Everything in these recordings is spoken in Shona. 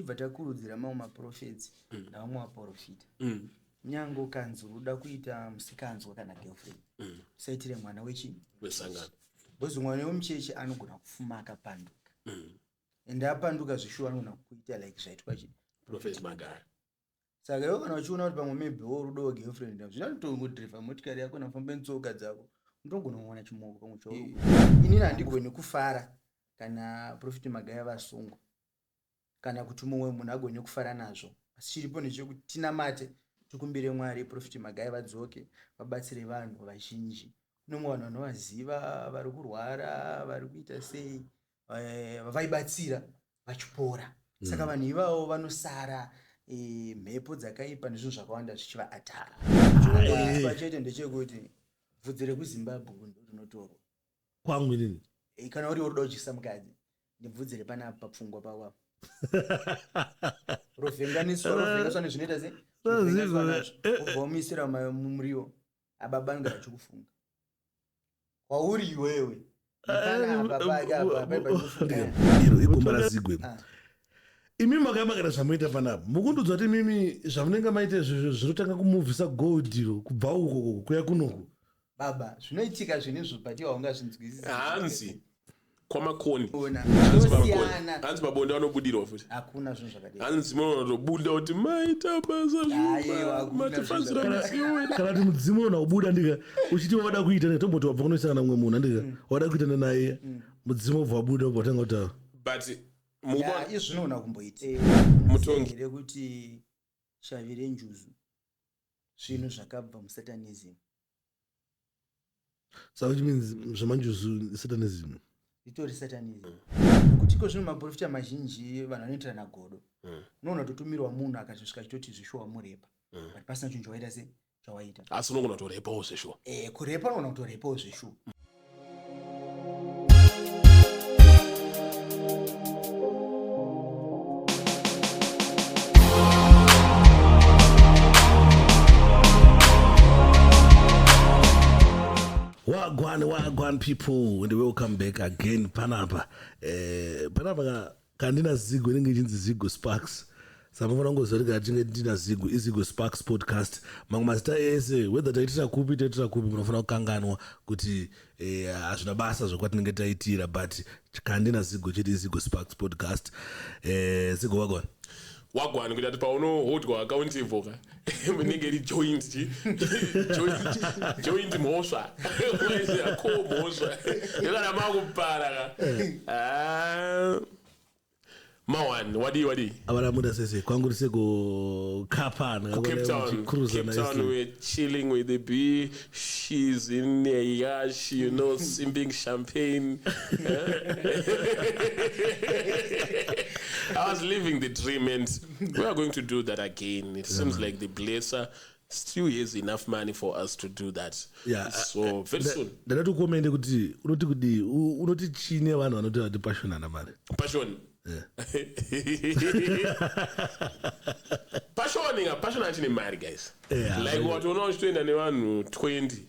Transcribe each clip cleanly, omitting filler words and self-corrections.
tichibva takurudzira mamwe maprofits navamwe vaprofita nyango kanzi uda kuita musikanzwa kana girlfriend usaitire mwana wesangano bozi mwana wemucheche anogona kufuma akapanduka ende apanduka zvishuwa anogona kuita like zvaitwa Prophet Magaya. Saka iwe kana uchiona kuti pamwe maybe worudo wegirlfriend zvinotongodhirivha motikari yako nafamba netsoka dzako unotogona kuwana chimoko pamwe chauri inini handigoni kufara kana Prophet Magaya vasungwa kana kuti mumwe munhu agone kufara nazvo asi chiripo ndechekuti tinamate tikumbire Mwari Prophet Magaya vadzoke vabatsire vanhu vazhinji nomwe vanhu vanovaziva vari kurwara vari kuita sei vaibatsira vachipora saka vanhu ivavo vanosara mhepo dzakaipa nezvinhu zvakawanda zvichivaatara pachete ndechekuti bvudzi rekuZimbabwe rinotorwa kwangu inini kana uri uroda kudyisa mukadzi ndibvudzi repanapa papfungwa pawapo rovhenganiswa nezvinoita sei ubva umisira mumuriwo ababa anenge achikufunga kwauri iwewe iro igomba razigwe imi makamakana zvamuita panapa mukundudzwa kuti mimi zvamunenge maita zvinotanga kumuvhisa gold iro kubva uko kuya kunoku baba zvinoitika zvinezvo pati waungazvinzwisisa hanzi kwamakoni hanzi mabonde anobudirwa futi hakuna zvinhu zvakadai hanzi munotobuda kuti maita basa matifanzira kana kuti mudzimu una kubuda ndika uchiti wada kuita tomboti wabva kunoisana mumwe munhu ndika wada kuita naye mudzimu obva wabuda obva watanga kutaura but izvinoona kumboita Mutongi rekuti shavi renjuzu zvinhu zvakabva musatanism saka which means zvemanjuzu satanism itori satanism kuti ko zvino maprofita mazhinji vanhu vanoitira nagodo unoona totumirwa munhu akazosvika chitoti zvishuwa murepa but pasina chinhu chawaita sei chawaita asi unogona kutorepawo zvishuwa kurepa unogona kutorepawo zvishuwa Wagwan people and welcome back again panapa kandina zigo inenge ichinzi Zigo Sparks samafana kungozorega tinge ndina zigo iZigo Sparks podcast mamwe mazita ese whether taitira kupi munofana kukanganwa kuti hazvina basa zvokwatinenge taitira but kandina zigo chete iZigo Sparks podcast zigo wagwana kuti ati paunohodwa accountable ka munenge ri joint mhosva kwese akho mhosva yakana makupara ka Mawan, wadi. Abara muda sese kwangu seko kapana Cape Town we're chilling with the bee. She's in a yash, you know, sipping champagne. I was living the dream and we are going to do that again. It seems like the blesser still has enough money for us to do that. Yeah. So very soon. Dada tu komende kuti unoti chine vanhu vanoti vati passion ana mari. Passion. Yeah. Passion actually marry guys. Yeah, like what we know to enda nevanhu 20.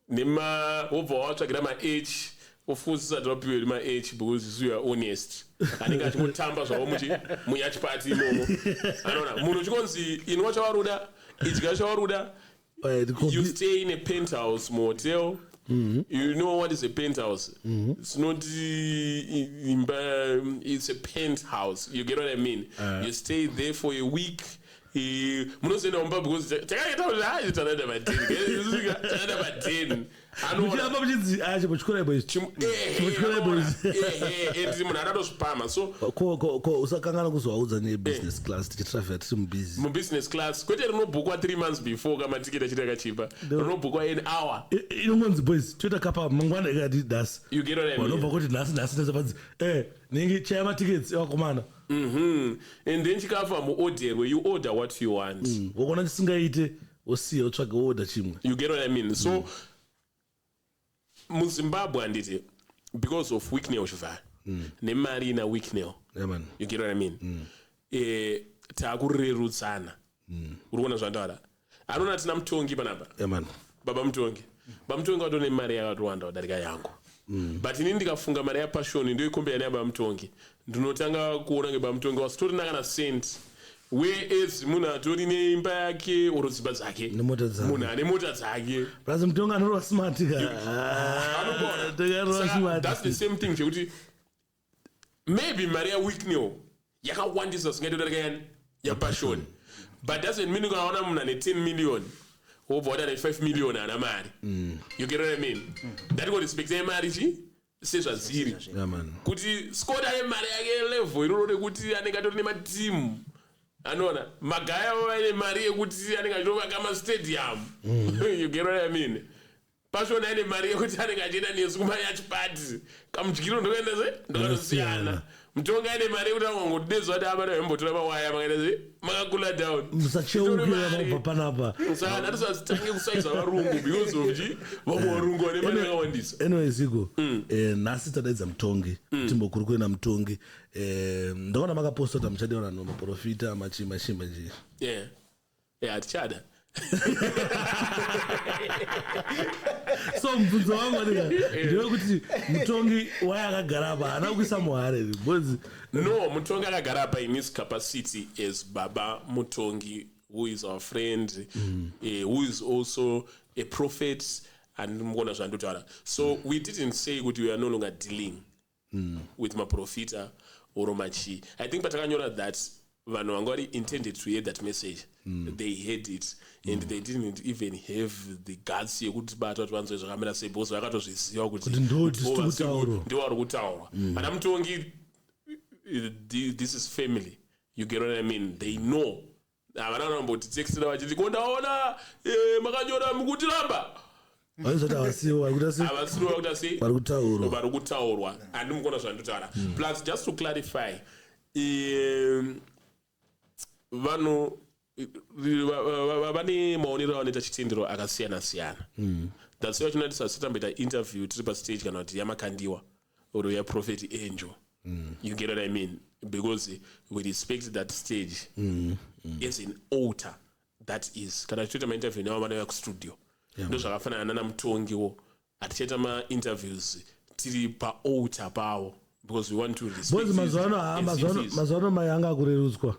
Nema ubva watsvagira ma age ofusa dropiwe ma age because you are honest. Aninga chimutamba zvawo muyachi party imomo. Anona munhu chikonzi inwa chawaruda idya chawaruda. You stay in a penthouse motel. Mm-hmm. You know what is a penthouse? Mm-hmm. It's not it's a penthouse. You get what I mean? You stay there for a week. Munosenda umba because takayita kuti tanada badeni. Muchamba muchidzi chikora boys. Chikora boys. Enti munhu adatozvipama. So ko usakangana kuzowaudza ne business class tichitravel tiri mubusiness. Mu business class kwete rinobhukwa 3 months before kama tiketi chitaka chipa. Rinobhukwa an hour. Inonzi boys toita kapa mangwana ikati das. You get what I mean? Vanobva kuti nasi nezvapadzi. Ningi chaya tickets yakomana. And then chikafa mu order where you order what you want. Wokona chisingaite osiya utsvaga order chimwe. You get what I mean? So mu Zimbabwe anditi because of weak nail shva. Nemari na weak nail. Yeah man. You get what I mean? Takurerutsana. Urikuona zvandara. Anona tina Mutongi panapa. Yeah man. Baba Mutongi. Baba Mutongi watone mari yakatowanda kudarika yangu. but inini ndikafunga mari yapashoni ndoikombera neyababa Mutongi ndinotanga kuona ngebaba Mutongi wasitorina kana cent whereas munhu atori neimba yake oro dzimba dzake munhu ane mota dzake plus Mutongi anorova smart that's the same thing chekuti maybe mari yaweekneo yakawandisa singaitodarika yani yapashoni but doesn't mean ukaona munhu ane 10 million wobva wati ane 5 million ana mari you get what I mean that korespecta mari chi sezvaziri kuti skoda ane mari yake level iroro rekuti anenge atori nematimu anoona Magaya vaine mari yekuti anenge achitovaka mastadium you get what I mean pashona ine mari yekuti anenge achienda nesu kumanyachipati kamudyiro ndokaendazve Mutongi ane mari yekuti angangotidezva kuti abana vembotora mawaya makaenda makakula down musacheukira mabva panapa saka ndatisazitange kusaiza varungu because of chi vamwe varungu vane mari yakawandisa anyway Zigo nhasi tadaidza Mutongi timbokurukure naMutongi ndakaona makaposta kuti muchadewana namaprofita machima hatichada so mubvunzo wangu ndewekuti Mutongi waya akagara apa haana kuisa muhare because no Mutongi akagara apa in his capacity as Baba Mutongi who is our friend who is also a prophet and mukona zvandotaura so we didn't say kuti we are no longer dealing with maprofita or machi I think patakanyora that vanhu vanga vari intended to hear that message they heard it and they didn't even have the guts yekuti bata kuti vanzwe zvakamira sei because vakatozviziva kuti ndiwo vari kutaurwa ana Mutongi this is family you get what I mean they know havana vanomboti textira vachiti kondaona makanyora mukutiramba avasiwa kuti vari kutaurwa handimukona zvandotaura plus just to clarify vanhu vane maonero avanoita chitendero akasiyana-siyana that's why chinatisa sitamboita interview tiri pastage kana kuti yamakandiwa or yaProphet Angel you get what I mean because we respect that stage as an altar that is kana tichoita mainterview navo vanouya kustudio ndo zvakafanana nana Mutongiwo hatichaita mainterviews tiri paaltar pavo because we want to respect mazano mai anga kurerutswa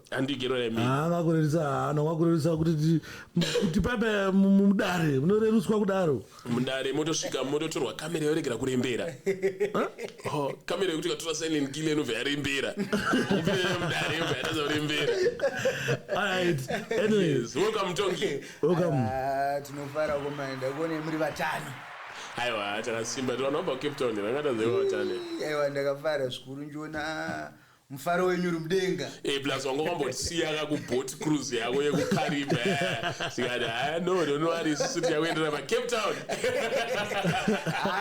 anga kurerutsa kuti pape mudare munorerutswa kudaro mudare motosvika mototorwa kamera yoregera kurembera kamera yekuti katora silent kill inobva yarembera mudare yobva yatadza kurembera alright anyways welcome Mutongi tinofara komanda kuone muri vatano aiwa takasimba tivanobva Cape Town rangatadzewa vatane aiwa ndakafara zvikuru njiona mufaro wenyu uri mudenga plus wanga wambotisiya kakubot cruise yako yekukaribha sikati no wari isusu tiyakuendera paCape Town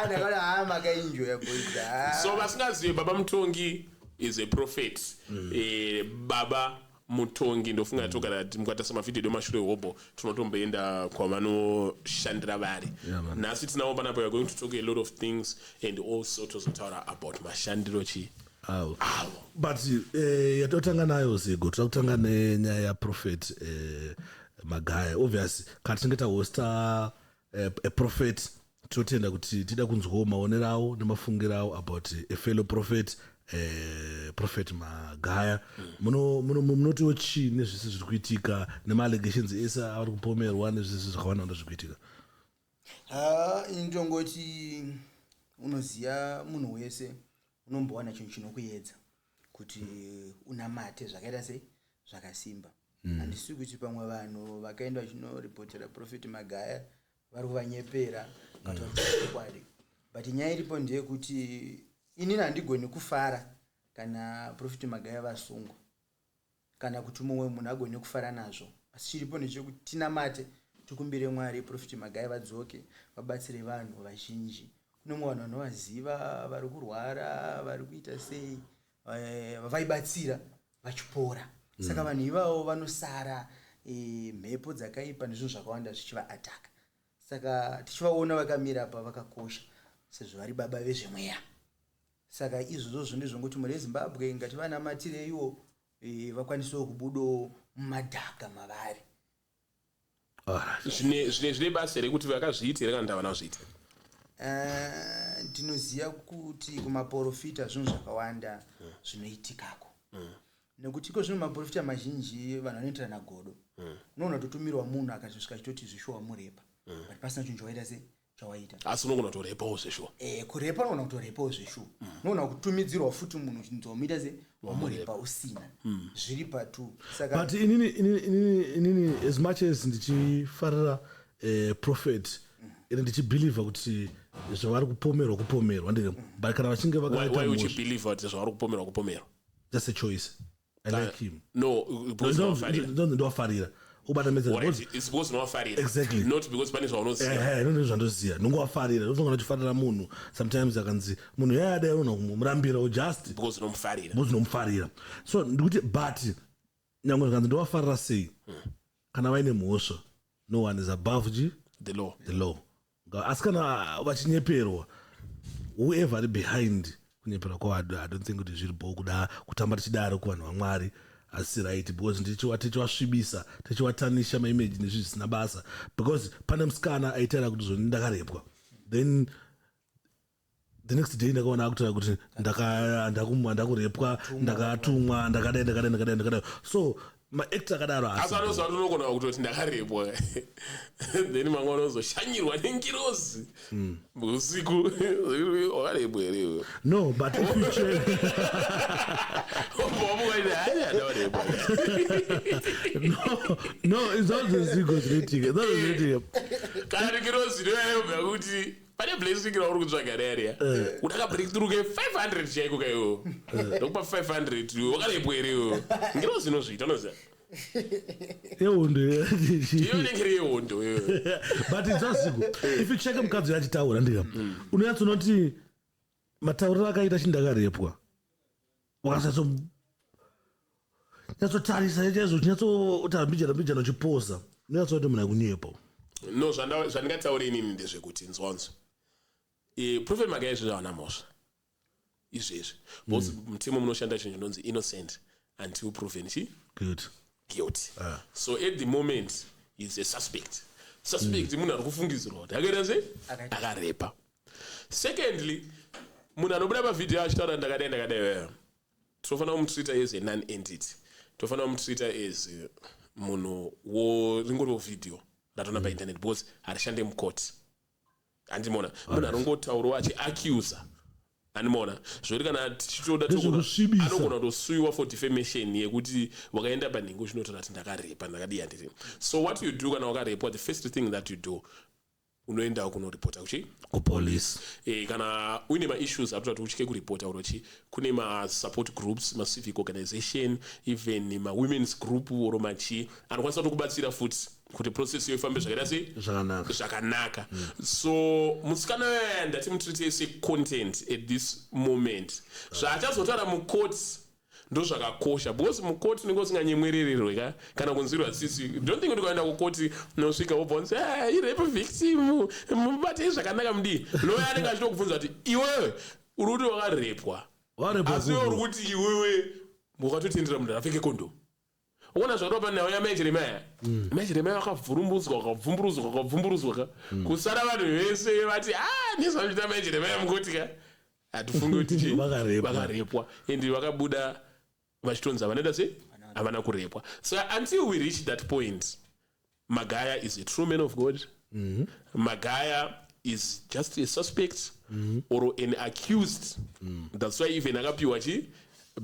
ndakaona makaenjoya boita so vasingazive Baba Mutongi is a prophet Baba Mutongi ndofunga togara mukatasa mavhidhiyo mashure hobo tunotomboenda kwavanoshandira vari nhasi tinavo panapo we are going to talk a lot of things and also tozotaura about mashandiro chi avo but yatotanga nayo Zigo toda kutanga nenyaya yaProphet Magaya obviously kana tinge tahosta a prophet totenda kuti tida kunzwawo maonero avo nemafungiro avo about a fellow prophet Prophet Magaya munotiwo chii nezvese zviri kuitika nemaallegations ese avari kupomerwa nezvese zvakawanda zviri kuitika indongoti unoziva munhu wese unombowana chinhu chinokuedza kuti unamate zvakaita sei zvakasimba handisi kuti pamwe vanhu vakaenda vachinoripotera Prophet Magaya vari kuvanyepera katakwadi but nyaya iripo ndeyekuti inini handigoni kufara kana Prophet Magaya vasungwa kana kuti mumwe munhu agone kufara nazvo asi chiripo ndechekuti tinamate tikumbire Mwari Prophet Magaya vadzoke vabatsire vanhu vazhinji kune vanhu vanovaziva vari kurwara vari kuita sei vaibatsira vachipora saka vanhu ivavo vanosara mhepo dzakaipa nezvinhu zvakawanda zvichivaataka saka tichivaona vakamira pa vakakosha sezvo vari baba vezvemweya saka izvozvo ndizvongokuti muri Zimbabwe ngati vanamatireiwo vakwanisewo kubudo mumadhaka mavari zvine basa rekuti vakazviitira kana ndavana kuzviita ndinoziva kuti kumaprofita zvinhu zvakawanda zvinoitikako nekuti iko zvino maprofita mazhinji vanhu vanoitira nagodo unoona totumirwa munhu akazosvika chitoti zvishuwa murepa but pasina chinhu chawaita se chawaita asi unogona kutorepawo zveshuwa kurepa unogona kutorepawo zveshuwa unogona kutumidzirwa futi munhu chinzomuita se wamurepa usina zviri patu saka but inini as much as ndichifarira prophet ine ndichibhilivha kuti zvavari kupomerwa ndike but kana vachinge vakaita why would you believe that zvavari kupomerwa just a choice I like him no because ndofarira it's because unowafarira exactly not because pane zvaunoziva zvandoziva nongowafarira ndotonga uchifarira munhu sometimes akanzi munhu yada unomurambira just because unomufarira so ndikuti but nyangwe zvikanzi ndowafarira sei kana vaine mhosva no one is above the law asi kana vachinyeperwa whoever ari behind kunyepera kwavo I don't think kuti zviri bo kuda kutamba tichidaro kuvanhu vaMwari asi right because tichiwasvibisa tichiwatanisha maimeji nezvinhu zvisina basa because pane musikana aitaira kuti zvoni ndakarepwa then the next day ndakaona akutaura kuti ndakurepwa ndakatumwa ndakadai so maactor akadaro asi anoziva kuti unogona kutoti ndakarepwa then mamwe anozoshanyirwa nengirozi usiku wakarepwa here no but if you check no it's not the zigo zinoitika kana nengirozi ndoyayobva kuti pane blessing rauri kutsvaga rariya unaka breakthrough ke 500 chaiko kaiwo ndokupa 500 wakarepwa here iwo ngirozi inozviita unoziva yehondo iyonengere yehondo but idzasiku if you check mukadzi achitaura ndika unonyatsonoti matauriro akaita chindakarepwa wakasanyatsotarisa chaizvo chinyatsotarambijana uchiposa unonyatsonoti munhu akunyepa no zvandingataura inini ndezvekuti nzwanzo Prophet Magaya izvezvi havana mhosva izvezvi because mutemo munoshanda chinhu chinonzi innocent until proven guilty. So at the moment he's a suspect munhu ari kufungidzirwa kuti akaita sei akarepa. Secondly munhu anobuda pavhidhiyo achitaura ndakadai tofanira kumutreata as a non-entity, tofanira kumutreata as munhu ringoriwo vhidhiyo ratona painternet because harishande mukoti andimona munhu aringotaurawo achiaccuse andimona zvori kana tichitoda anogona kutosuyiwa for defamation yekuti wakaenda panhengo chinotaura kuti ndakarepa ndakadii handiri. So what you do kana wakarepwa, the first thing that you do unoenda kunoripota kupolice. Kana uine maissues atoda kuti uchike kuripota urochi kune masupport groups, macivic organization, even women's group oro machi anokwanisa kukubatsira futi kuti process yo ifambe zvakaita sei zvakanaka. So musikana wewe ndati mutreat se content at this moment zvachazotaura mukoti ndo zvakakosha because mukoti unenge usinganyemwerererwe kana kunzirwa tsitsi. Don't think kuti ukaenda kukoti nosvika wobvunza irape victim mubate zvakanaka mudii lawyer anenge achitokubvunza kuti iwewe uri kuti wakarepwa asi iwe uri kuti iwewe wakatotendera munhu apfeke condom. Uona zvakatopa nawo yaMajeremia Majeremia wakavhumburudzwa kusara vanhu vese vati nezvanoita Majeremia mukoti hatifungi kuti vakarepwa ende vakabuda vachitonza vanoita sei havana kurepwa. So until we reach that point, Magaya is a true man of God. Magaya is just a suspect or an accused. That's why even akapiwa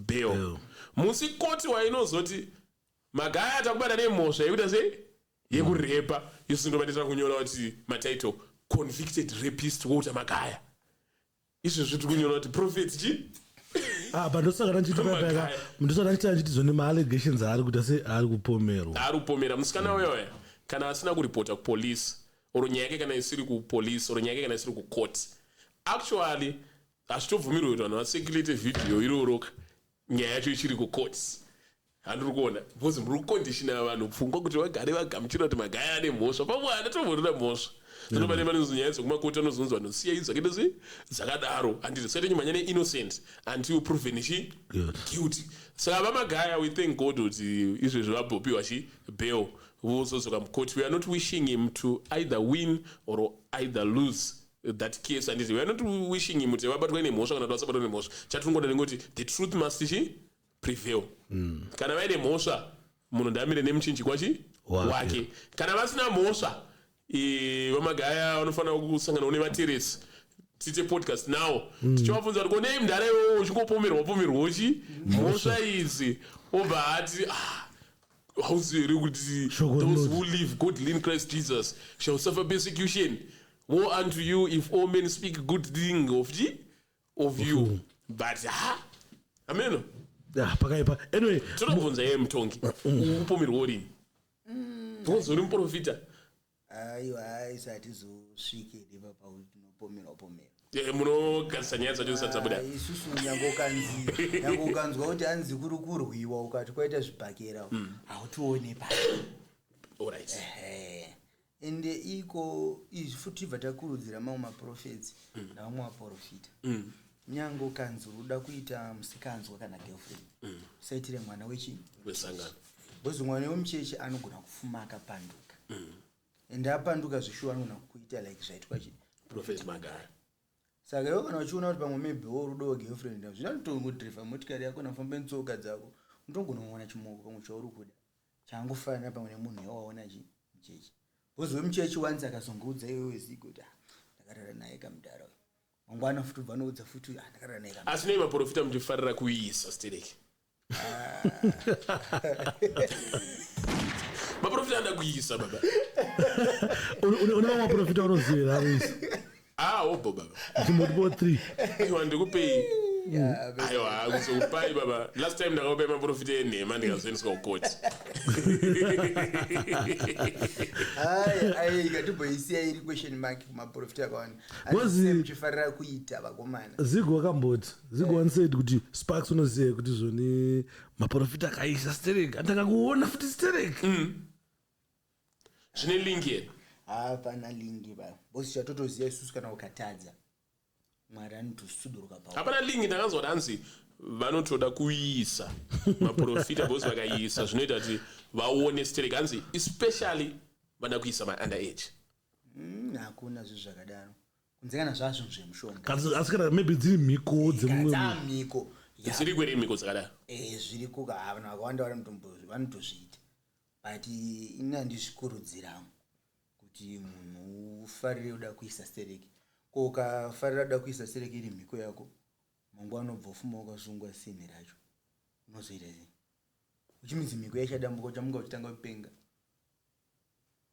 bail. Musikoti wainozoti Magaya atakubata nemhosva yekuita sei yekurepa isindobatisa kunyora kuti matitle convicted rapist wouta Magaya izvo zviti kunyora kuti prophet but ndosaka ndosaka nditi zvone ma-allegations ari kuita sei ari kupomera musikana wewe kana asina kuripota kupolice oro nyaya yake kana isiri kupolice oro nyaya yake kana isiri kucourt actually hazvitovhumirwe kuti vanhu vasecurity video iroroka nyaya yacho ichiri kucourt. Handiri kuona because muri kukondishina vanhu pfungwa kuti vagare vagamuchira kuti Magaya ane mhosva pamwana tomborina mhosva tinobane nyaya dzekumakoti anozonzwa nosiya idzo zvakaita sei dzakadaro handiti sati nyimanya neinnocent until proven guilty. Saka vaMagaya we thank God kuti izvezvi vabhopiwa bail vozodzoka mukoti. We are not wishing him to either win or either lose that case and we are not wishing him to vabatwe nemhosva kana kuti vasabatwa nemhosva chatinongoda nekuti the truth must prevail. Kana vaine mhosva munhu ndamire nemuchinjikwa wake. Kana vasina mhosva vamagaya vanofanira kusangana nevateresi tiite podcast nawo tichivabvunza kuti konei mudhara iwowo uchingopomerwa mhosva idzi obva hati hauzi here kuti those who live godly in Christ Jesus shall suffer persecution. Woe unto you if all men speak good thing of you. But amen. Pakaipa. Anyway, tinobvunza iye Mutongi upomerwa urini bvunzo uri muprofita. Aiwa isatizosvike papa unopomerwa munogadzisa nyaya dzacho zisati dzabuda. Isusu nyange ukanzwa kuti hanzi kuri kurwiwa ukati kwaita zvibhakera hautione pa. Alright. Ende iko izvi futi bva takurudzira mamwe maprofets navamwe vaprofita. Nyange ukanzwa uda kuita musikanzwa kana girlfriend usaitire mwana wesangano. Bozi mwana wemucheche anogona kufuma akapanduka. Ende apanduka zvishuwa anogona kuita like zvaitwa Prophet Magaya. Saka iwe kana uchiona kuti pamwe maybe worudo wegirlfriend zvinotongodhirivha motikari yako nafamba netsoka dzako unotogona kuona chimoko pamwe chauri kuda changofanira pamwe nemunhu yawaona mucheche. Bozi wemucheche wanzi akazongoudza iwewe zigo kuti ndakarara naye kamudhara uyu mangwana futi ubva noudza futi ndakarara naye kamudhara. Asi nei maprofita muchifarira kuisa stereki. Maprofita anda kuisa baba. Una maprofita unozivira avisa. Obo baba. Chimodipo 3. Iwa ndikupei. Aiwa kuzokupai baba. Last time ndakakupai maprofita enhema ndikazoendeswa kukoti. Ikatiboisiya iri question mark kumaprofita akawanda. Asi muchifarira kuita vakomana. Zigo wakamboti. Zigo wansaid kuti Sparks unoziva kuti zvoni maprofita akaisa stereki. Andanga kuona futi stereki. Zvine link here. Hapana lingi baba. Bosi chatotoziya isusu kana ukatadza. Mwari anotosudurika pauri. Hapana lingi ndakanzwa danzi vanotoda kuisa maprofita bosi vakaisa zvinoita kuti vaone stereki hanzi especially vada kuisa ma-underage. Hakuna zvinhu zvakadaro. Kunzekana zvazvo zvemushonga. Asi kana maybe dziri mhiko dzemumwe. Mhiko. Dziri kwere mhiko dzakadaro? Zviri kuka vanhu vakawanda vari mutombo vanotozviita. But ini handizvikurudzira kuti munhu ufarire kuda kuisa stereki. Ko ukafarira kuda kuisa stereki iri mhiko yako mangwana unobva ufuma wakasungwa sini racho unozoita sei? Uchimidzi mhiko yachadambuka uchamuka uchitanga kupenga.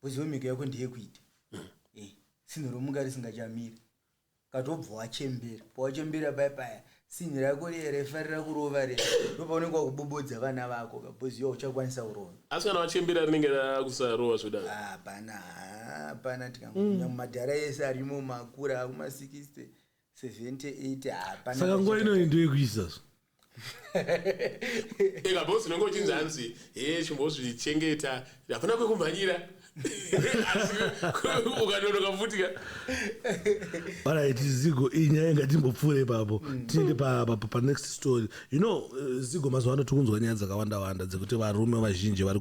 Boziwe mhiko yako ndeyekuita. Sini romunga risingachamiri. Katobva wachembera. Pawachembera paya sini rako refarira kurova ndopaonekwa kubobodza vana vako kaboziwa uchakwanisa kurova. Asi kana wachembera rinenge rakusarova zvodaro? Hapana tikangonya mumadhara ese arimo makura kuma-60 78 hapana. Saka nguva ino ndoyekuisa zvo. Bosi unenge uchinzi hanzi chimbozvichengeta hapana kwekumhanyira. Ukanonoka futika. Alright, Zigo inyaya ngatimbopfuure ipapo. Tiende pa next story. You know, Zigo mazuva ano tikunzwa nyaya dzakawanda dzekuti varume vazhinji vari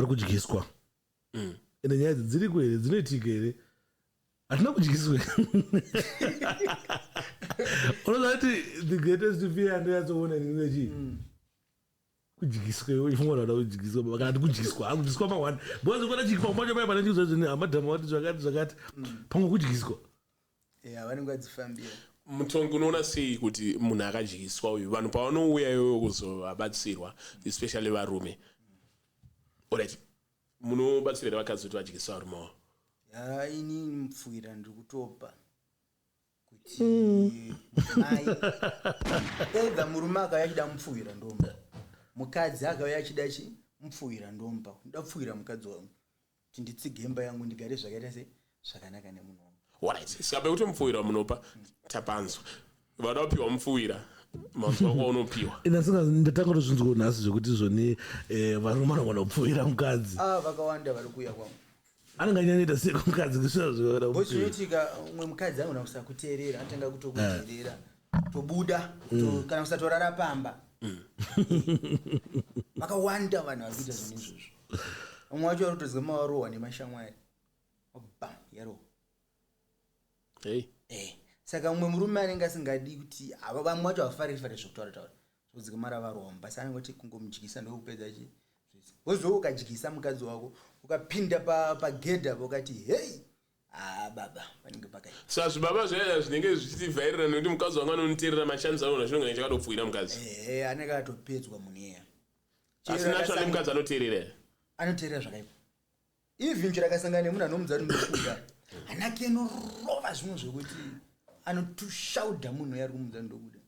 kudyiswa. Ende nyaya idzi dziri kwere dzinoitika here? Hatina kudyiswa. Unoziva kuti the greatest fear ndoyatsoona nini kudyiswa ifunga kuti kudyiswa kana kudyiswa akudyiswa mangwana bozi kona chiki pamwe pacho pane chizwa zvine amadhamu wati zvakati pamwe kudyiswa vanenge vadzifambira. Mutongi unoona sei kuti munhu akadyiswa uyu vanhu pavanouya iyoyo kuzovabatsirwa especially varume? Alright, munobatsira vakadzi kuti vadyisa varume wavo? Ini mupfuwira ndiri kutopa kuti mai edha murume akauya achida mupfuwira ndomba, mukadzi akauya achida mupfuwira ndomba, ndapfuwira mukadzi wangu kuti nditsige imba yangu ndigare zvakaita zvakanaka nemunhu wangu. Alright, sikabe kuti mupfuwira munopa tapanzwa vada kupiwa mupfuwira manzwa wako unopiwa. Inasinga ndatanga kutozvinzwa nhasi zvokuti zvoni varume vanogona kupfuwira mukadzi. Vakawanda vari kuuya kwangu. Anenge anyanyita sei kumukadzi kusvika bosi zvinoitika umwe mukadzi anogona kusakuteerera atanga kutokuteerera tobuda kana kusatorara pamba. Vakawanda vanhu vari kuita zvinhu izvozvo. Umwe wacho ari kutodzinga mawarohwa nemashamwari yaro Hey. Saka umwe murume anenge asingadi kuti ava vamwe wacho hafari zvekutaura zvodzika mara varomba basi anongoti kungomudyisa ndokupedza chi wozo ukadyisa mukadzi wako ukapinda pagedha ukati hey baba panenge pakaita Saka zvibaba zvaya zvinenge zvichivhairira nekuti mukadzi wanga anoniterera machanza anona chinonga chakatopfuira mukadzi. anenge atopedzwa munhu iya. Asi naturally mukadzi anoterera. Anoterera zvakaipa. Even chirakasangana nemunhu anomudza kuti ndokunda. Anake norova zvimwe zvekuti anotushaudha munhu yari kumudza ndokuda.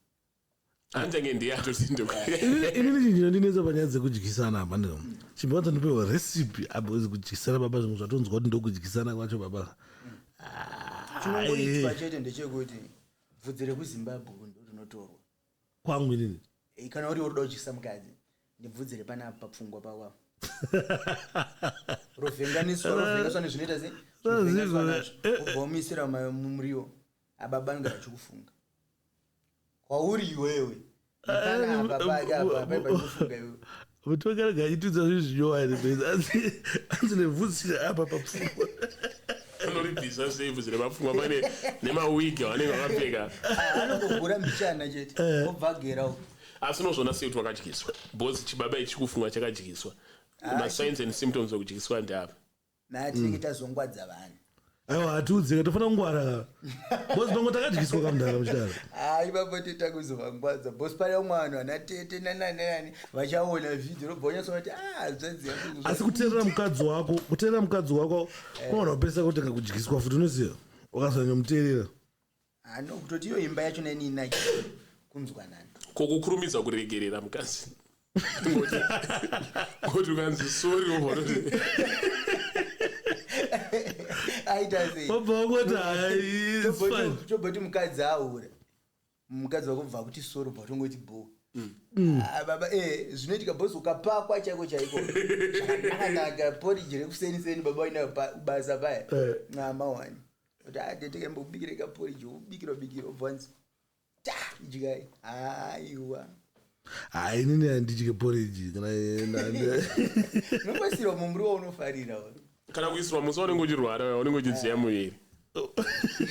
Anjange ndiye atosindoka. Inini chinhu ndinetsa panyaya dzekudyisana apa ndino. Chimbowanza ndipewa recipe abozi kudyisana baba zvinhu zvatonzwa kuti ndokudyisana kwacho baba. Chinongoitwa chete ndechekuti bvudzi rekuZimbabwe ndo rinotorwa. Kwangu inini. Kana uri uroda kudyisa mukadzi ndibvudzi repana papfungwa pawa. Rovhenganiswa nezvinoita sei? Ubvomisira mumuriwo. Ababa nge achikufunga. Kwauri iwewe. Kana baba kufunga iwewe. Mutongi gachitudza zvinyowa ere anzi nevhutsira apa papfungwa. Anoribvisa sei bvudzi repapfungwa pane nemawigi vanenge vakapfeka. Anongogura mbichana chete. Obva agera uko. Asi unozvona sei kuti wakadyiswa. Bozi chibaba ichikufunga chakadyiswa. Ma-signs and symptoms okudyiswa ndapa. Tinenge tazongwadza vanhu. Aiwa hatiudzike tofana kungwara. Bosi pangu takadyiswa kamudhara muchitaro. Ipapo tita kuzovangwadza. Bosi pane umwe vanhu vanatete nanani vachaona vhidhiyo robva unyatsoona kuti zvanzi yangu. Asi kuteerera mukadzi wako kunoona kupesa kuti ngakudyiswa futi unoziva. Wakazonyomuteerera. Kutoti iyo imba yacho neni inaki kunzwa nani. Kokukurumidza kuregerera mukadzi. Kuti ukanzi sorry uvoroti. Aita sei. Baba wakoti hai it's fine. Choboti mukadzi aura. Mukadzi wako bva kuti sorry bva tongoti bo. Baba zvinoitika bosi ukapakwa chaiko. Zvakanaka porridge rekuseni baba waina basa paya. Ngamba wani. Kuti atete mbobikire ka porridge ubikira obvanzi. Ijigai. Aiwa. Inini handidye porridge kana Unobasira mumuriwo unofarira wani. Kana kuiswa musi wanenge uchirwara wanenge uchidziya muviri.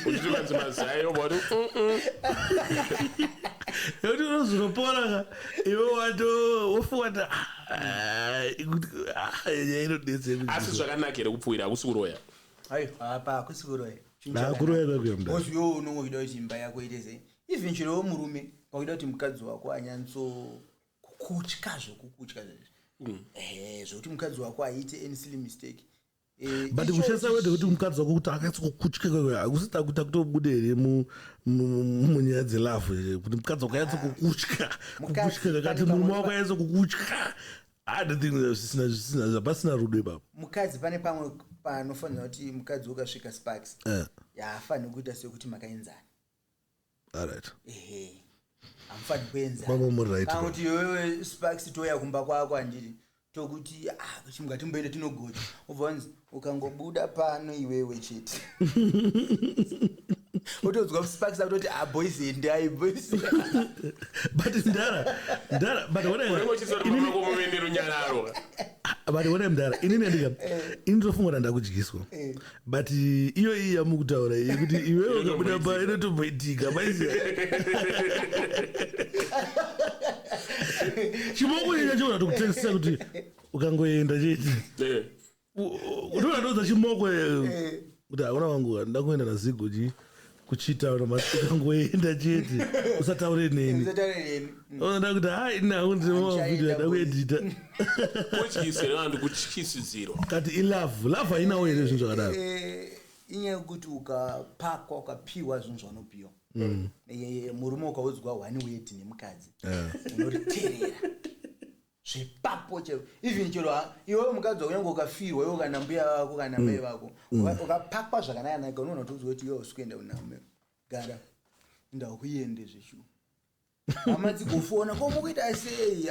Uchitokanzi mazai obva kuti unozvinopora iwe wofuata inodetsera. Asi zvakanakira kupfuura hakusi kuroya. Apa hakusi kuroya. Kuroya kwakuya mudaro. Bosi iwewe unongoida kuti imba yako ite sei. Even chirowo murume pakuda kuti mukadzi wako anyatso kukutya zvokuti mukadzi wako aite any silly mistake. But kushatsa wede kuti mukadzi wako kuti akatsokukutya kwekwe hakusita kuti akutobude here munyaya dzelafu kuti mukadzi wako ayatsokukutya kakati murume wako ayatsokukutya. I don't think pasina rudo ipapo. Mukadzi pane pamwe panofanira kuti mukadzi ukasvika sparks haafaniri kuita sekuti makaenzana. Alright. Hamufani kuenzana. Mama muri kana kuti iwewe sparks toya kumba kwako handiri tokuti ngatimboenda tinogocha ubvanzi ukangobuda pano iwewe chete. Utodzwa sparks akutoti boys endai boys. But ndara but what mdara inini andika inotofunga kuti ndakudyiswa but iyo iyi yamukutaura yekuti iwewe ukabuda pa inotomboitika maiziva. Chimoko inya chona tokutekisisa kuti ukangoenda chete unoona ndodza chimoko kuti hakuna wangu ndakuenda nazigo kuchitaura ukangoenda chete usataure neni oda kuti naundimavhideo ndakuedita kutyisira vanhu kutyisidziro kati ilavu hainawo here zvinhu zvakadaro. Inyaya yekuti ukapakwa ukapiwa zvinhu zvanopiwa murume ukaudzwa 1 word nemukadzi unoriterera zvepapo chero even chero iwewe mukadzi wako nyange ukafirwa iwe kana mbuya vako kana mai vako ukapakwa zvakanaka unoona kuti uti iwe usikuenda kunamume gara ndakuende zveshu hamadzi kufona komukuita sei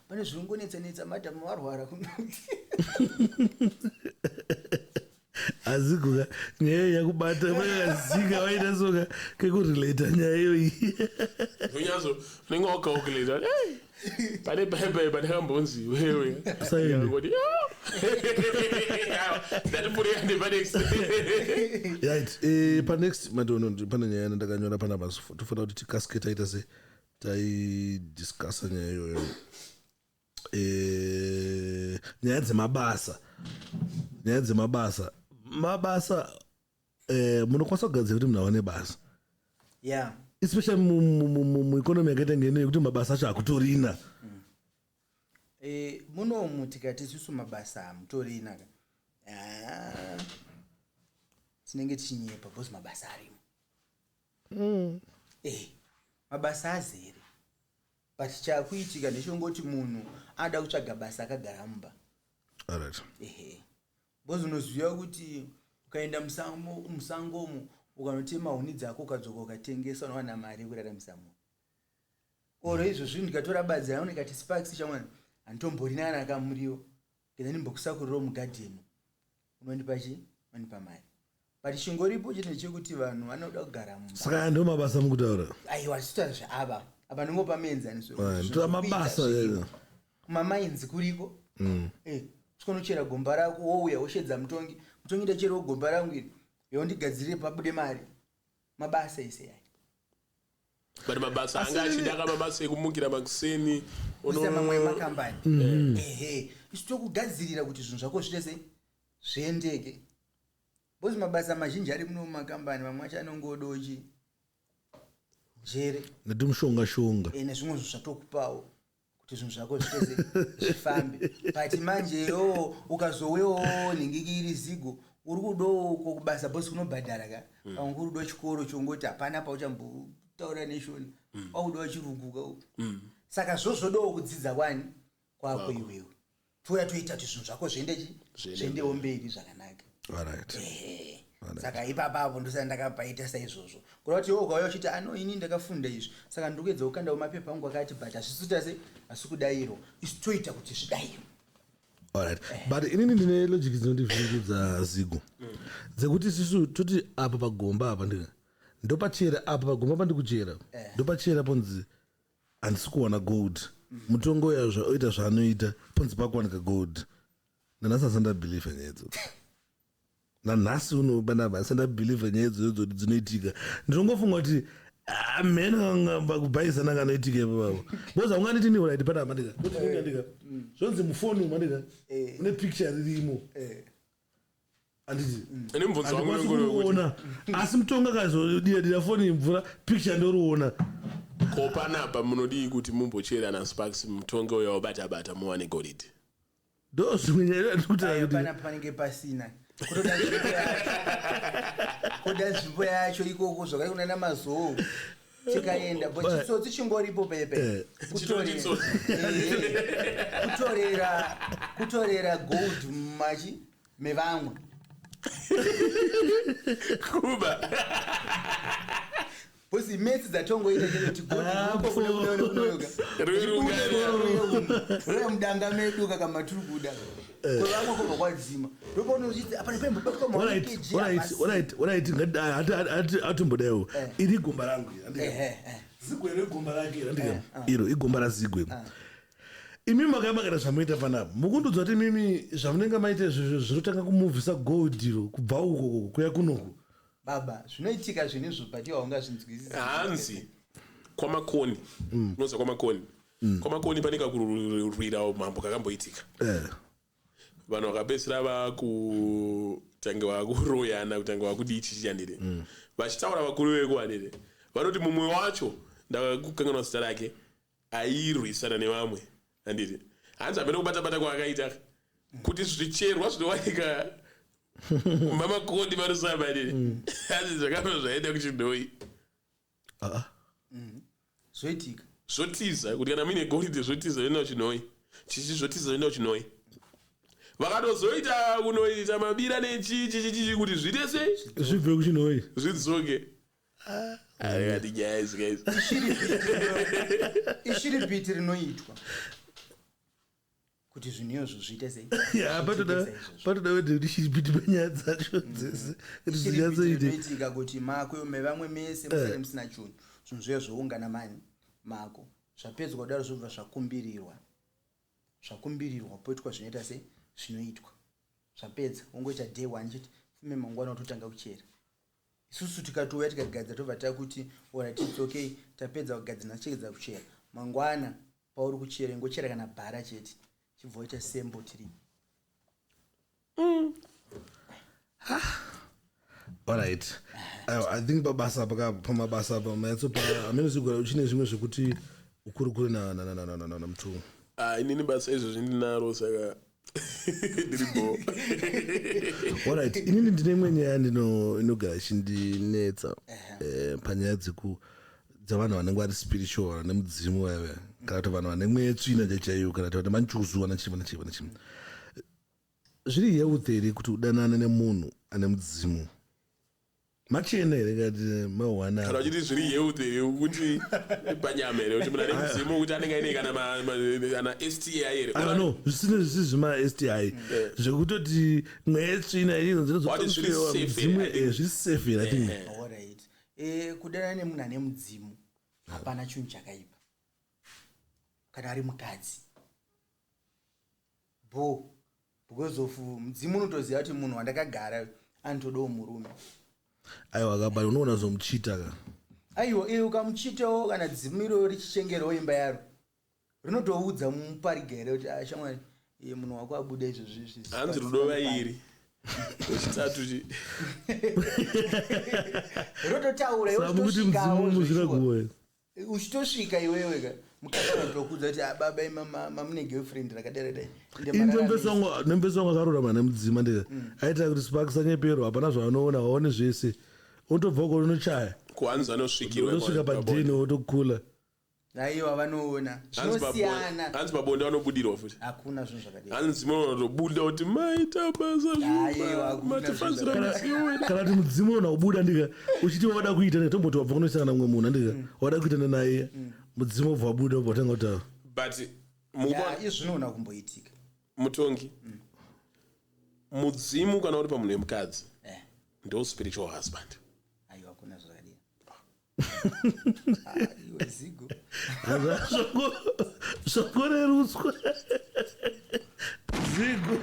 pane zvinongonetsanetsa madhamu warwara aziguka nyaya yakubata vakaziga vaita soka kekurelata nyaya iyoyi unyazo unenge wakaokuleta pane bhaibai pane kambonzi wewe saini ndatipuriyande panext right panext matono pane nyaya ndakanyora panapa tofanira kuti tikasike taita se taidiscassa nyaya iyoyo nyaya dzemabasa munokwanisa kugadzira kuti munhu awane basa yeah especially mueconomy yakaita ngeno yekuti mabasa acho akutorina munomu tikati isusu mabasa amutorina tinenge tichinyepa bcause mabasa arimo mabasa azere but chakuitika ndechongoti munhu ada kutsvaga basa akagara mumba bcause unoziva kuti ukaenda musangomo ukanotema huni dzako ukadzoka ukatengesa unowana mari yekuraramisa munhu oro izvozvi ndikatora badzi raone ndikati sparks chamwana handitomborina kana akamuriwo ngenda ndimbokusakurirawo mugadheni unondipa mari but chingoripo chine chekuti vanhu vanoda kugara mumba saka ndo mabasa mukutaura aiwa tichitaura zvaava apa ndingopa muenzaniso mabasa kumamainzi kuriko tikonochera gomba rako wouya woshedza mutongi ndacherawo gomba rangu iri yondigadzirire pabude mari mabasa ese aya but mabasa anga achidaka mabasa ekumukira makuseni unoisa mamwe makambani isu tokugadzirira kuti zvinhu zvako zvitese zviendeke bozi mabasa mazhinji ari muno mumakambani mamwe acho anongodochi njere netumushonga nezvimwe zvinhu zvatokupawo kuti zvinhu zvako zvitese zvifambe but manjeyo ukazowewo ningikiri zigo uri kudoko kubasa bosi kunobhadhara ka pamwe kuri kudo chikoro chongoti hapana pauchambotaura neshoni wakudowa chirungu saka zvozodawo kudzidza kwani kwako iwewe touya toita kuti zvinhu zvako zviendewo mberi zvakanaka saka ipapapo ndosati ndakapaita saizvozvo kuda kuti iwo ukauya uchiti ini ndakafunda izvi saka ndikuedza kukandawo mapepa angu akati but hazvisita se hasi kudayiro isu toita kuti zvidayiro alright but inini ndine logic dzinondivhungudza zigo dzekuti isusu toti apa pagomba apa ndopachera apa pagomba pandikuchera ndopachera ponzi handisi kuwana gold mutongo oita zvaanoita ponzi pakuwanika gold nanhasi asandabhelieve nyaya idzodzo nanhasi unopanapa asandabhelieve nyaya idzodzo dzinoitika ndinongofunga kuti mhena pakubhaisana kanoitika ipapapo boza unganiti ni right panapa mandika zvonzi mufoni mandika une picture ririmo anditi andikuona asi mutonga kazodira foni mvura picture ndoriona ko panapa munodii kuti mumbochera naSparks mutonga uyo wabata muwane gold ndo zvimwe nyaya ndikuti panapa panenge pasina kuda nzvimbo yacho ikoko zvakati kuna namazoo tikaenda chitsotsi chingoripo pepe kutorera gold mumachi mevamwe kuba bosi metsi dzatongoita chete tigoti mudanga medu kakamaturi kuda kwevamwe kobva kwadzima ndopaunozviti apane pemboatombodayo iri gomba rangu zigwere gomba rake iro igomba razigwe imi makamakana zvamuita panapa mukundudzwa kuti mimi zvamunenge maita zvinotanga kumuvhisa gold iro kubva uko kuya kunoko baba zvinoitika zvinizvo patiwa ungazvinzwisisa hanzi kwamakoni unoza kwamakoni panenge kurwira mambo kakamboitika vanhu vakapedzisira vakutanga vakuroyana kutanga vakudi chichandire vachitaura vakuru vekuwanire vanoti mumwe wacho ndakakukanganwa zita rake airwisana nevamwe handiti hanzi apenda kubata-bata kwaakaita kuti zvicherwa zvinowanika mamakoni vanosamba handiti hanzi zvakapa zvaenda kuchinhoi zvoitika zvotiza kuti kana muine gold zvotiza zvoenda kuchinhoi chichi zvotiza zvoenda kuchinhoi vakatozoita kunoita mabira nechichichichi kuti zvitese zvibve kuchinhoi zvidzoke akati nyaya izikaizvi ishiri bhiti rinoitwa kuti zvinhu izvo zviite sei patoda wede kuti shiribhiti panyaya dzacho dzese kuti zvinyatsoitika kuti mako mevamwe mese musare musina chinhu zvinhu zviya zvoungana mani mako zvapedzwa kudaro zvobva zvakumbirirwa poitwa zvinoita sei zvinoitwa zvapedza ungoita day 1 chete fume mangwana utotanga kuchera isusu tikatouya tikagadza tobva takuti alright it's okay tapedza kugadza nachegedza kuchera mangwana pauri kuchera ingochera kana bhara chete chibvoita sembo tiri alright I think pamabasa pamatsopa amene zigora uchine zvimwe zvekuti ukurukure na Mutongi. Inini basa izvo zvindinaro saka ndiribo. Alright, inini ndine imwe nyaya inogara chindinetsa panyaya dzavanhu vanenge vari spiritual nemudzimu waiwe kana kuti vanhu vane mweya tsvina chaiyo kana kuti manchuzu vana chimwe zviri yeuthe here kuti udanane nemunhu ane mudzimu machena here ngati mawana kana uchiti zviri yeuthe kuti panyama here kuti munhu ane mudzimu kuti anenge aine kana STI here no zvisi zvima STI zvekutoti mweya tsvina ino dzinozoamudzimu zviri safe here I think. Alright. Kudanana nemunhu ane mudzimu hapana chinhu chakaipa kana ari mukadzi because of mudzimu unotoziva kuti munhu wandakagara anotodawo murume aiwa kabari unoona zomuchita ka aiwa ukamuchitawo kana dzimu iro richichengerawo imba yaro rinotoudza muparigere kuti shamwari munhu wako abuda izvozvi hanzi rudo vairi wechitatu rototaura uchitosvika iwewe ka mukadzi tokudza kuti baba mamune girlfriend rakadai nembesongo akarurama nemudzima ndika aita kuti sparks anyeperwa hapana zvanoona waone zvese otobva uko unochaya kuhanzi anosvikirwa unosvika padhini otokula aiwa vanoona zvinosiyana hanzi mabonde anobudirwa futi hakuna zvinhu zvakadai hanzi mudzimu unotobuda kuti maita basa matifanzira kana kuti mudzimu una ubuda ndika uchiti wada kuita netomboti wabva kunosangana namwe munhu ndika wada kuitana naye mudzimu wabva wabuda wabva watanga kutaura but izvinoona kumboitika Mutongi mudzimu kana uri pamunhu wemukadzi ndo spiritual husband aiwa hakuna zvakadai iwe zigo zvakorerutswa zigo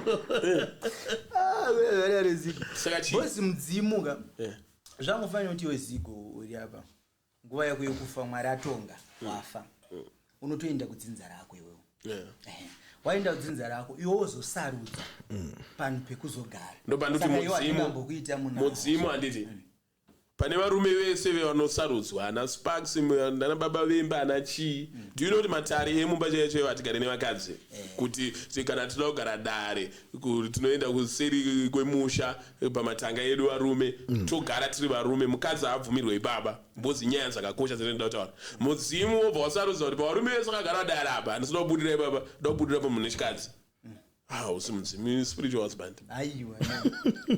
bosi mudzimu ka zvangofanira kuti iwe zigo uri apa nguva yako yokufa mwari atonga wafa unotoenda kudzinza rako iwewe waenda kudzinza rako iwe wozosarudza panhu pekuzogara ndopanoti mudzimu handiti pane varume vese vevanosarudzwa ana sparks ana baba vemba ana chii do you know kuti matare emumba chaiyo hatigare nevakadzi kuti kana tinoda kugara dare tinoenda kuseri kwemusha pamatanga edu varume togara tiri varume mukadzi haabvumirwe ibaba mbozi nyaya dzakakosha dzinoenda kutaura mudzimu wobva wasarudza kuti pavarume vese vakagara dare apa handisida kubudira ibaba da kubudira pamunhu nechikadzi usi mudzimu spiritual husband aiwa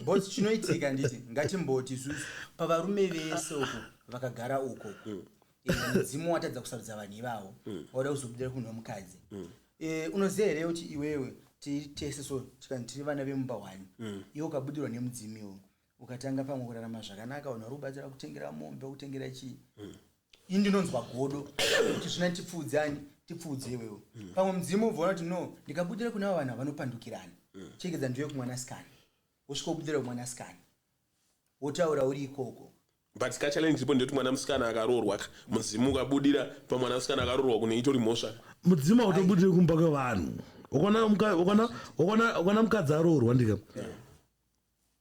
bosi chinoitika nditi ngatimboti isusu pavarume vese uko vakagara uko mudzimu watadza kusarudza vanhu ivavo wada kuzobudira kunhu wemukadzi unoziva here kuti iwewe tese so tiri vana vemumba 1 iwe ukabudirwa nemudzimu iwo ukatanga pamwe kurarama zvakanaka vanhu vari kubatsira kutengera mombe kutengera chii ini ndinonzwa godo kuti zvina tipfudze iwewe pamwe mudzimu ubvona kuti no ndikabudira kuna vanhu vanopandukirana chegedza ndiwe kumwanasikana wosvika ubudira kumwanasikana wotaura uri ikoko but kachallenge ipo ndekuti mwana musikana akaroorwa mudzimu ukabudira pamwanasikana akaroorwa kune itori mhosva mudzimu autobudire kumba kwevanhu ukana mukadzi aroorwa ndika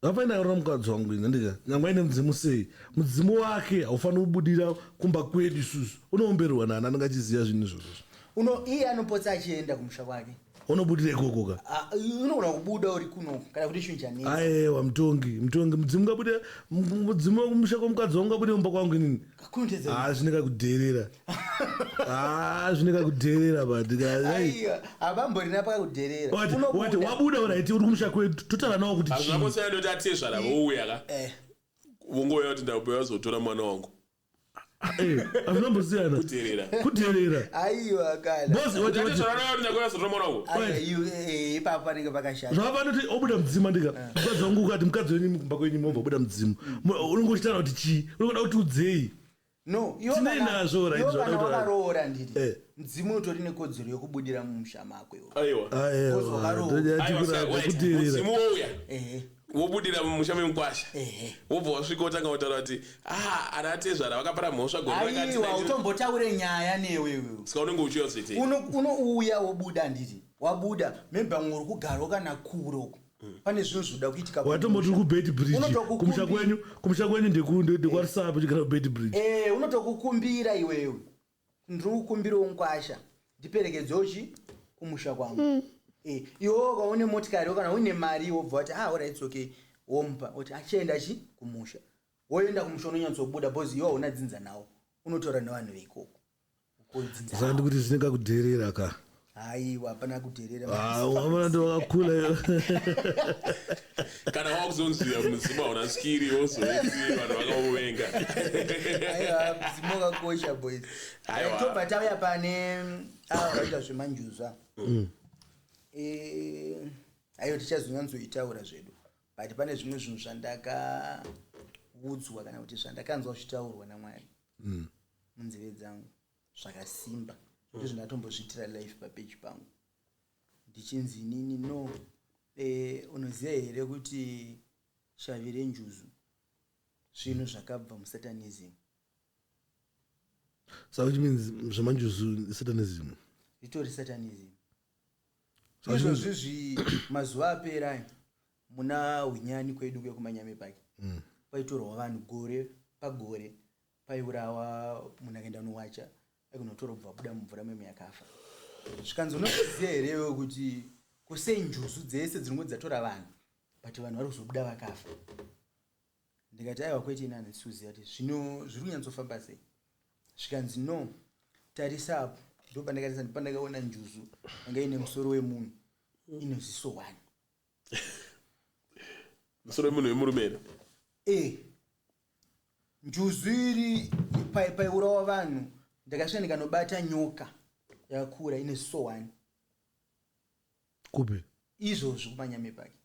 vafaina karora mukadzi wangu ina ndika nyangwa ine mudzimu sei mudzimu wake haufaniri kubudira kumba kwedu isusu unoomberwa nani anenge achiziva zvinhu izvozvo iye anopotsa achienda kumusha kwake unobudira ikokoka unogona kubuda uri kuno kana kuti chinhu chanetsa aiwa mutongi mudzimu ngabudira mudzimu wakumusha kwamukadzi wangu ngabudira kumba kwangu inini zvineka kudherera zvineka kudherera havamborina pakakudherera wabuda uraiti uri kumusha kwedu totaura nawo kuti zvakosayandoti atezvara vouya ka vongoya kuti ndakupewa wazotora mwana wangu avinambosiyana kudherera aiwa ipapo panenge pakashata zvavanoti obuda mudzimu ndika mukadzi wangu ukati mukadzi wenyu kumba kwenyu mobva buda mudzimu unongochitana kuti chii unoda kuti udzei no Tinazvo right, kana zvakaita- wakaroora ndiri mdzimu utori nekodzero yekubudira mumusha mako iwe aiwa mudzimu wouya wobudira mumusha memukwasha wobva wasvika wotanga kutaura kuti ana atezvara vakapara mhosva aiwa utombotaure nyaya newewe saka unenge uchiuya zvetei unouya wobuda ndiri wabuda maybe pamwe uri kugara kana kure uko pane zvinhu zvoda kuitika watomboti kubed bridge kumusha kwenyu ndekwarisapa chigara kubed bridge unotokukumbira iwewe ndiri kukumbira unkwasha ndiperekedzewo kumusha kwangu iwo kaune motikari kana une mari wobva wati alright it's okay womupa kuti achienda kumusha woenda kumusha unonyatsobuda bhozi iwo hauna dzinza nawo unotaura nevanhu veikoko zandi kuti zvinenge kudherera ka aiwa hapana kudherera wamana ndowakakula iyo kana wakuzonzwira muzimu hauna skiri wozoveti vanhu vakauvenga aiwa muzimu wakakosha boys tobva tauya pane ava vaita zvemanjuzva aiwa tichazonyatsoitaura zvedu but pane zvimwe zvinhu zvandakaudzwa kana kuti zvandakanzwa zvitaurwa namwari munzeve dzangu zvakasimba ndo zvandatombozvitira life papeji pangu ndichinzi nini no unoziva here kuti shavi renjuzu zvinhu zvakabva musatanism so which means zvemanjuzu satanism zvitori satanism izvozvizvi mazuva apera muna hunyani kwedu kwekumanyame pake paitorwa vanhu gore pagore paiurawa munhu akaenda nowacha aikunotora kubva buda mumvura meme yakafa zvikanzi unoziva herewo kuti kusei njuzu dzese dzinongo dzatora vanhu but vanhu vari kuzobuda vakafa ndikati aiwa kwete inani ndisuziva kuti zvino zviri kunyatsofamba sei zvikanzi no tarisa apo ndo pandakaona njuzu anga ine musoro wemunhu ine ziso 1 musoro wemunhu wemurumere njuzu iri paiurawa vanhu ndakasvika ndikanobata nyoka yakakura ine ziso 1 kupi izvozvo kumanyame pake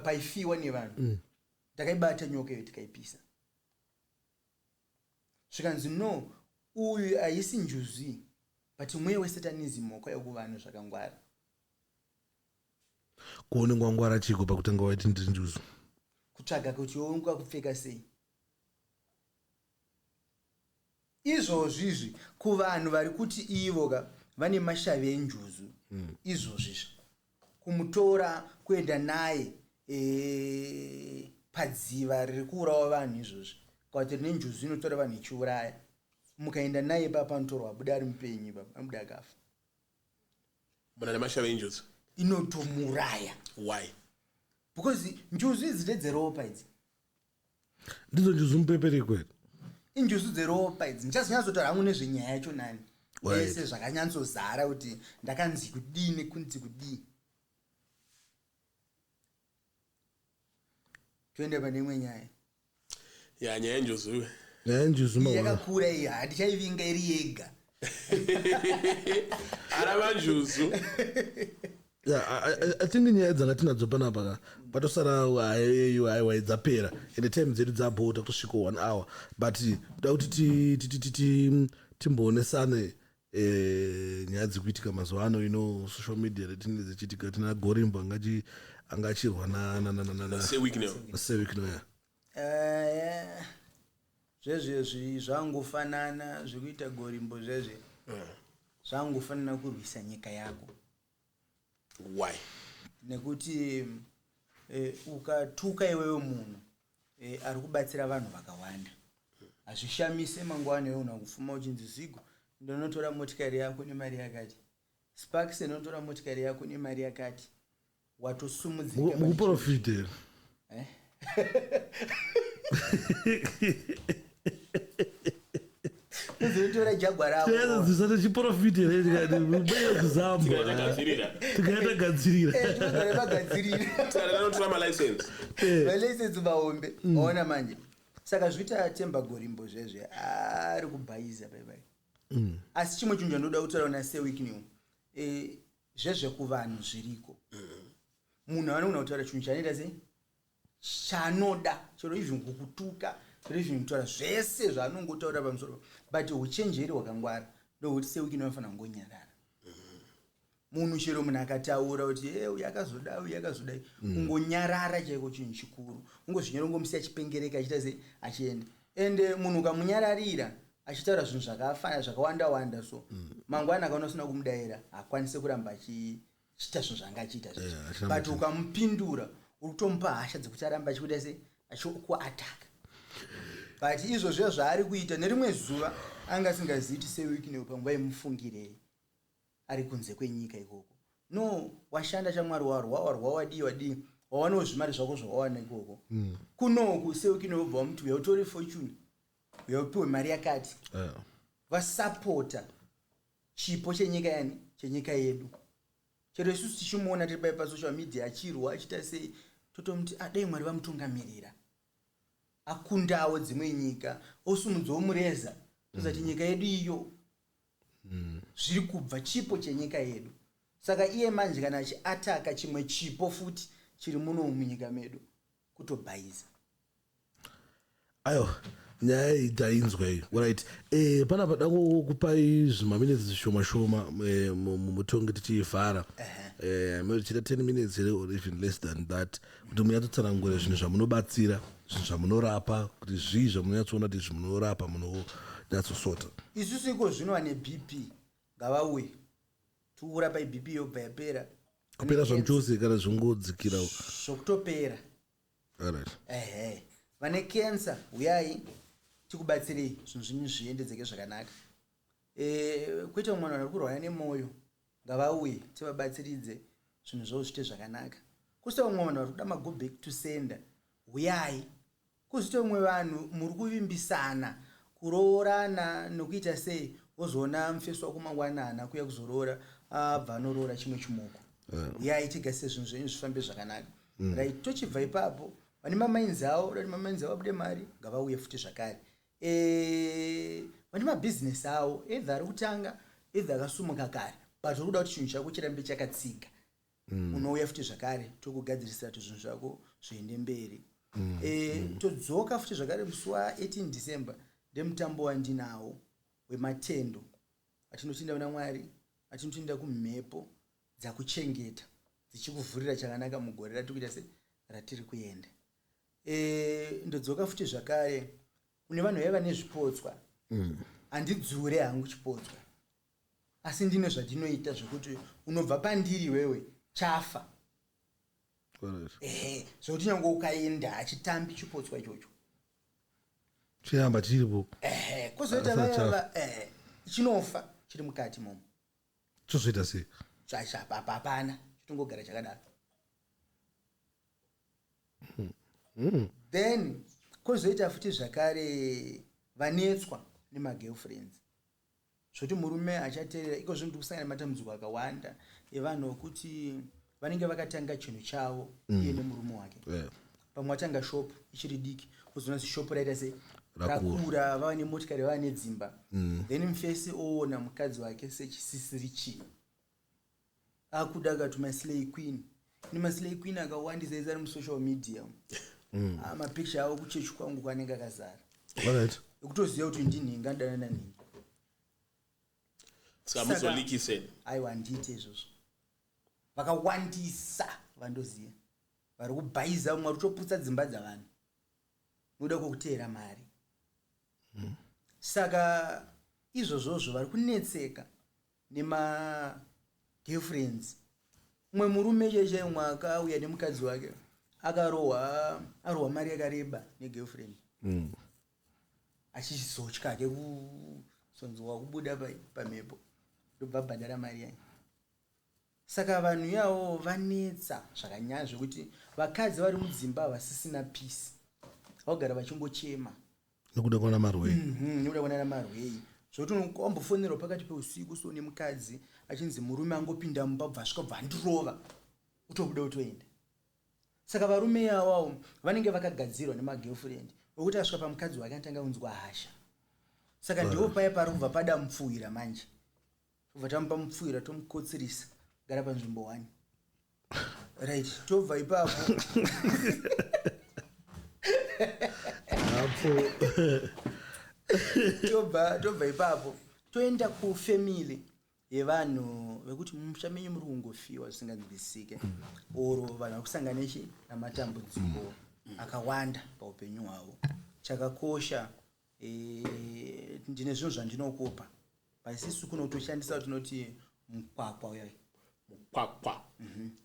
paifiwa nevanhu takaibata nyoka iyo tikaipisa zvikanzi no uyu haisi njuzu but mweya wesatanism wakauya kuvanhu zvakangwara kuone ngwangwara chiko pakutanga waiti ndiri njuzu kutsvaga kuti wounga kupfeka sei izvozvizvi kuvanhu vari kuti ivo vane mashavi enjuzu izvozvizvi kumutora kuenda naye padziva riri kuurawa vanhu izvozvi kwati rine njuzu inotora vanhu ichiuraya mukaenda naye papa anotorwa abuda ari mupenyu papa abuda akafa muna nemashavi enjuzu inotomuraya why because njuzu idzi ndedzeropa idzi ndidzo njuzu mupepere kwete injuzu dzeropa idzi ndichazonyatsotaura hangu nezvenyaya yacho nani ese zvakanyatsozara kuti ndakanzi kudii nekunzi kudii toende pane imwe nyaya nyaya yenjuzu yakakura iyi hatichaivinga iri yega arava njuzu atingi nyaya dzanga tinadzo panapa patosara aiwa dzapera ende time dzedu dzabhota kutosvika 1 hour but toda kuti timboonesane nyaya dzikuitika mazuva ano social media retine dzichiitika tina gorimbo angachirwa sewikno zvezvezvi zvangofanana zvekuita gorimbo zvezve zvangofanana kurwisa nyika yako why nekuti ukatuka iwewe munhu ari kubatsira vanhu vakawanda hazvishamise mangwana iwe unakufuma uchinzi zigo ndonotora motikari yako nemari yakati sparks inotora motikari yako nemari yakati watosumudzika mukuprofite uzotora jagwa rako zisati chiprofite kuzamba tikatagadzirira tikanotora malicense malicense mahombe aona manje saka zvita temba gorimbo zvezve ari kubhayiza baibai asi chimwe chinhu chandoda kutaura na sewiknew zvezve kuvanhu zviriko munhu anoona kutaura chinhu chanoita sei chanoda chero izvi kukutuka zvinotaura zvese zvaanongotaura pamusoro but uchenjeri hwakangwara ndokuti sewiki inofanira kungonyarara. Munhu chero munhu akataura kuti uyu akazodai kungonyarara chaiko chinhu chikuru, ungozvinyora ungomusiya achipengereka achiita sei achienda. Ende munhu ukamunyararira achitaura zvinhu zvakawanda so mangwana akaona usina kumudaira akwanise kuramba achiita zvinhu zvanga achiita zvacho, but ukamupindura uri kutomupa hasha dzekuti aramba achikuita sei achikuataka. But izvozvo zvaari kuita nerimwe zuva anga asingazivi kuti sewiki neupanguva imufungirei ari kunze kwenyika ikoko. No, washanda chamwari warwa wadii wawanawo zvimari zvako zvawawana ikoko. Kunoku sewiki neubva wamuti uyautori fortune uyaupiwe mari yakati vasapota chipo chenyika yedu. Chero isusu tichimuona tiri pasocial media achirwa achiita sei totomuti dai mwari vamutungamirira akundawo dzimwe nyika osumudzawo mureza tozati nyika yedu iyo zviri kubva chipo chenyika yedu. Saka iye manje kana achiataka chimwe chipo futi chiri muno munyika medu kutobhayiza. Ayo nyaya iyi tainzwa iyi. Alright, pana pada kupai zvimaminutes zvishoma mutongi tichivhara chita 10 minutes or even less than that kuti munyatotsanangura zvinhu zvamunobatsira, zvinhu zvamunorapa, kuti zvii zvamunonyatsoona kuti zvimunorapa munonyatsosota. Isusu iko zvino vane BP ngavauye tikurapa iBP yobva yapera kupera zvamuchose kana zvingodzikira zvokutopera. Alright. Vane cancer uyai tikubatsirei zvinhu zvinyu zviendedzeke zvakanaka. Kwete mwana ari kurwara nemwoyo ngavauye tivabatsiridze zvinhu zvavo zviite zvakanaka. Kusita umwe vanhu vari kuda mago back to sender uyai. Kusita umwe vanhu muri kuvimbisana kuroorana nokuita sei wozoona mufeso wako mangwanana kuya kuzoroora abva anoroora chimwe chimoko. Uyai tigasise zvinhu zvenyu zvifambe zvakanaka. Right, tochibva ipapo vane mamainzi avo abude mari ngavauye futi zvakare. Vane mabhizinesi avo either ari kutanga either akasumuka kare but uri kuda kuti chinhu chako chirambe chakatsika unouya futi zvakare tokugadzirisa kuti zvinhu zvako zviende mberi. Todzoka futi zvakare musi wa18 December ndemutambo wandinawo wematendo atinotinda kuna Mwari, atinotinda kumhepo dzakuchengeta dzichikuvhurira chakanaka mugore ratikuita se ratiri kuenda. Ndodzoka futi zvakare kune vanhu vaiva nezvipotswa. Handidzure hangu chipotswa asi ndine zvandinoita zvekuti unobva pandiri wewe chafa. Zvokuti nyange ukaenda achitambi chipotswa ichocho chiramba chiripo. Kwozoita vaya chinofa chiri mukati momo chozoita sei hapana chitongogara chakadaro. Then kwozoita futi zvakare vanetswa nemagirlfriends zvoti murume achateerera iko zvinhu kusangana nematambudziko akawanda evanhu kuti vanenge vakatanga chinhu chavo iye nemurume wake. Pamwe atanga shop ichiri diki kuzoona shopu raita sei rakura vava nemotikari vava nedzimba. Then mufesi oona mukadzi wake sechisisiri chii akuda akati maslay queen nemaslay queen akawandisa izari musocial media mapicture avo kuchechi kwangu kwanenge akazara. Ekutoziva kuti ndinhinga ndana nanhinga samuzolikiseni aiwa ndiite izvozvo vakawandisa vandoziva vari kubhayiza umwe ari kutoputsa dzimba dzavanhu noda kwokuteera mari. Saka izvozvozvo vari kunetseka nemagirlfriends. Umwe murume cheche umwe akauya nemukadzi wake arohwa mari yakareba negirlfriend achizotya ke kusonzwa kubuda pamhepo ndobva bhadhara mari yayo. Saka vanhu yavo vanetsa zvakanyanya zvekuti vakadzi vari mudzimba vasisina peace vagara vachingochema nokuda kuona marwei nokuda kuona marwei zvokuti wambofonerwa pakati peusiku so nemukadzi achinzi murume angopinda mumba bva asvika bva andirova utobuda utoenda. Saka varume yavawo vanenge vakagadzirwa nemagirlfriend wekuti asvika pamukadzi wake anotanga kunzwa hasha. Saka ndiwo paya pari kubva pada mupfuwira manje tobva tamupa mupfuwira tomukotsirisa gara panzvimbo 1 right tobva ipapo tobva ipapo toenda kufamily yevanhu vekuti mumusha menyu muri kungofiwa zvisinganzwisike oro vanhu vakusangana namatambudziko akawanda paupenyu hwavo. Chakakosha ndine zvinhu zvandinokupa pasisi kunotoshandisa tinoti mukwakwa uya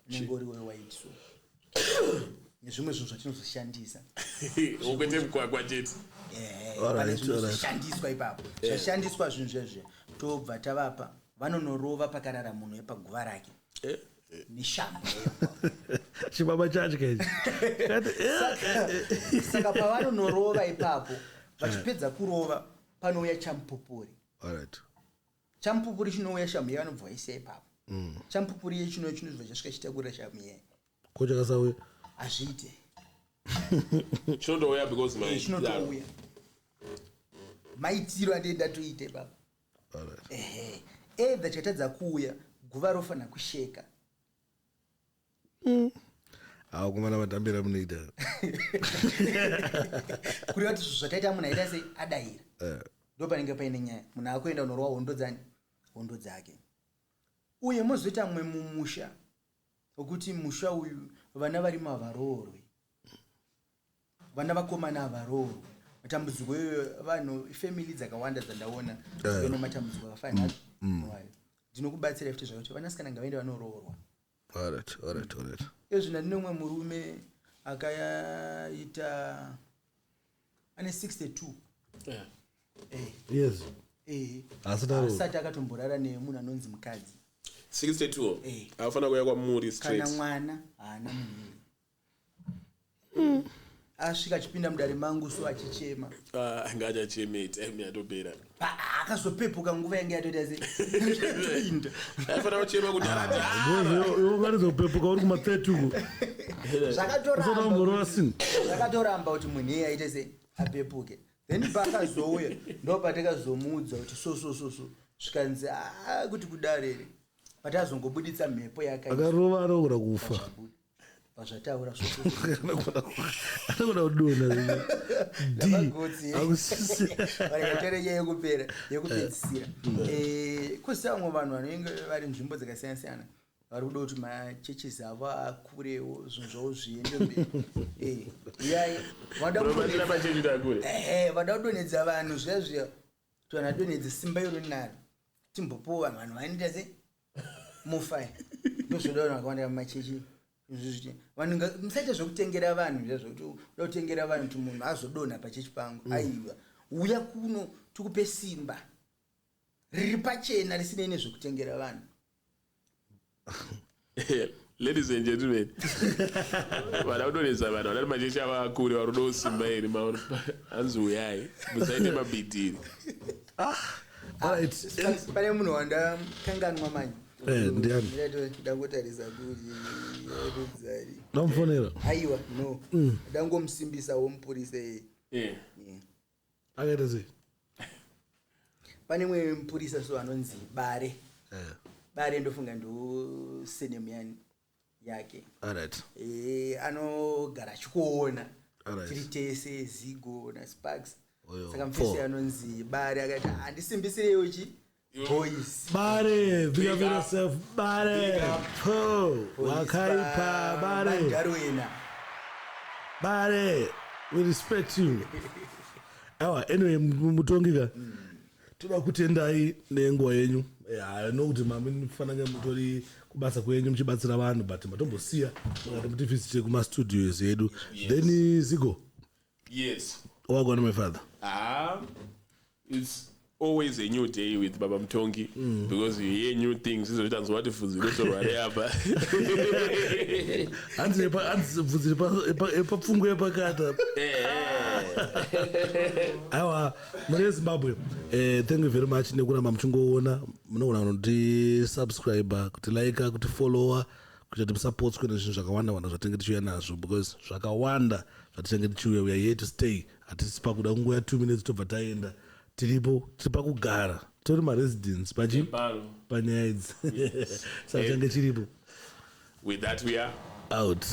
nenge uri wewaiti so nezvimwe zvinhu zvatinozoshandisa ukwete mukwakwa chete pane zvinozoshandiswa ipapo zvashandiswa zvinhu zvezve tobva tavapa vanonorova pakarara munhu epaguva rake neshambo chibaba chacho kaiti saka pavanonorova ipapo vachipedza kurova panouya champupuri. Champupuri chinouya shamu iya vanobva vaisa ipapo. Champupuri iye chinouya chinobva chasvika chitakura shamu iya kochakasauya hazviite chinotouya because chinotouya maitiro andenda toite ipapo edha chatadza kuuya guva rofanira kusheka kumana matambira munoita kureva kuti zvataita munhu aita sei adahira ndo panenge paine nyaya munhu akuenda unorwa hondo dzake uye mozoita mumwe mumusha wekuti musha uyu vana vari mavaroorwe vana vakomana havaroorwe matambudziko iyoyo vanhu family dzakawanda dzandaona ine matambudziko akafanira nayo ndinokubatsira futi zvakuti vanasikana ngavaende vanoroorwa. Alright. Ezvina ndine umwe murume akaita ane 62 yes asati akatomborara nemunhu anonzi mukadzi 62 afana kuya kwamuri straight kana mwana haana munhu asvika achipinda mudare mangu so achichema ngachacheme time yatopera akazopepuka nguva yange yatoita se afana kuchema kuti ungarizopepuka uri kuma-30 zvakatoramba kuti munhu iye aite se apepuke then pakazouya ndo patakazomuudza kuti so zvikanzi kuti kudarere patazongobuditsa mhepo yakarova anogona kufa pazvataura anogona kudona yekupedzisira kwose vamwe vanhu vanenge vari nzvimbo dzakasiyana-siyana vari kuda kuti machechis avo akurewo zvinhu zvavo zviende mberi iyai vada kudonhedza vanhu zviya kuti vanhu adonhedze simba iro rinaro timbopowa vanhu vanoita se mufai ndozvoda vanhu vakawanda vamachechi vanhu musaita zvokutengera vanhu zvazvokuti uda kutengera vanhu kuti munhu azodonha pachechi pangu aiwa uya kuno tikupe simba riri pachena risinei nezvokutengera vanhu. Ladies and gentlemen, vada kudonhedza vanhu vanati machechi ava akure vari kuda kusimba iri hanzi uyai musaite mabhidhiri. Pane munhu wandakanganwa manyi ndangotarisa kuti rudzari ndamufonera aiwa no ndangomusimbisa womupurisa akaita sei pane mwe mupurisa so anonzi bare ndofunga ndo senemuyani yake anogara achikuona tiri tese zigo nasparks saka mufesi anonzi bare akati handisimbisirewo boys bare big up yourself bare wakaipa bare we respect you anyway Mutongi toda kutendai nenguva yenyu nokuti mami mufanira mutori kubasa kwenyu muchibatsira vanhu but matombosiya mukati mutivhisite kumastudios edu then Zigo yes wagona my father it's always a new day with Baba Mutongi because you hear new things. So that's what if you so whatever. Anzi epa fungu epa kata. Awa muri Zimbabwe. Thank you very much nekuna mamuchingoona munogona kuti subscriber kuti like kuti follower kuti support kwene zvinhu zvakawanda wanda zvatenge tichiuya nazvo because zvakawanda zvatenge tichiuya we are here to stay atisi pakuda kungoya 2 minutes tobva taenda. Tiripo kugara tori maresidents panyaya idzi saka change chiripo. With that we are out.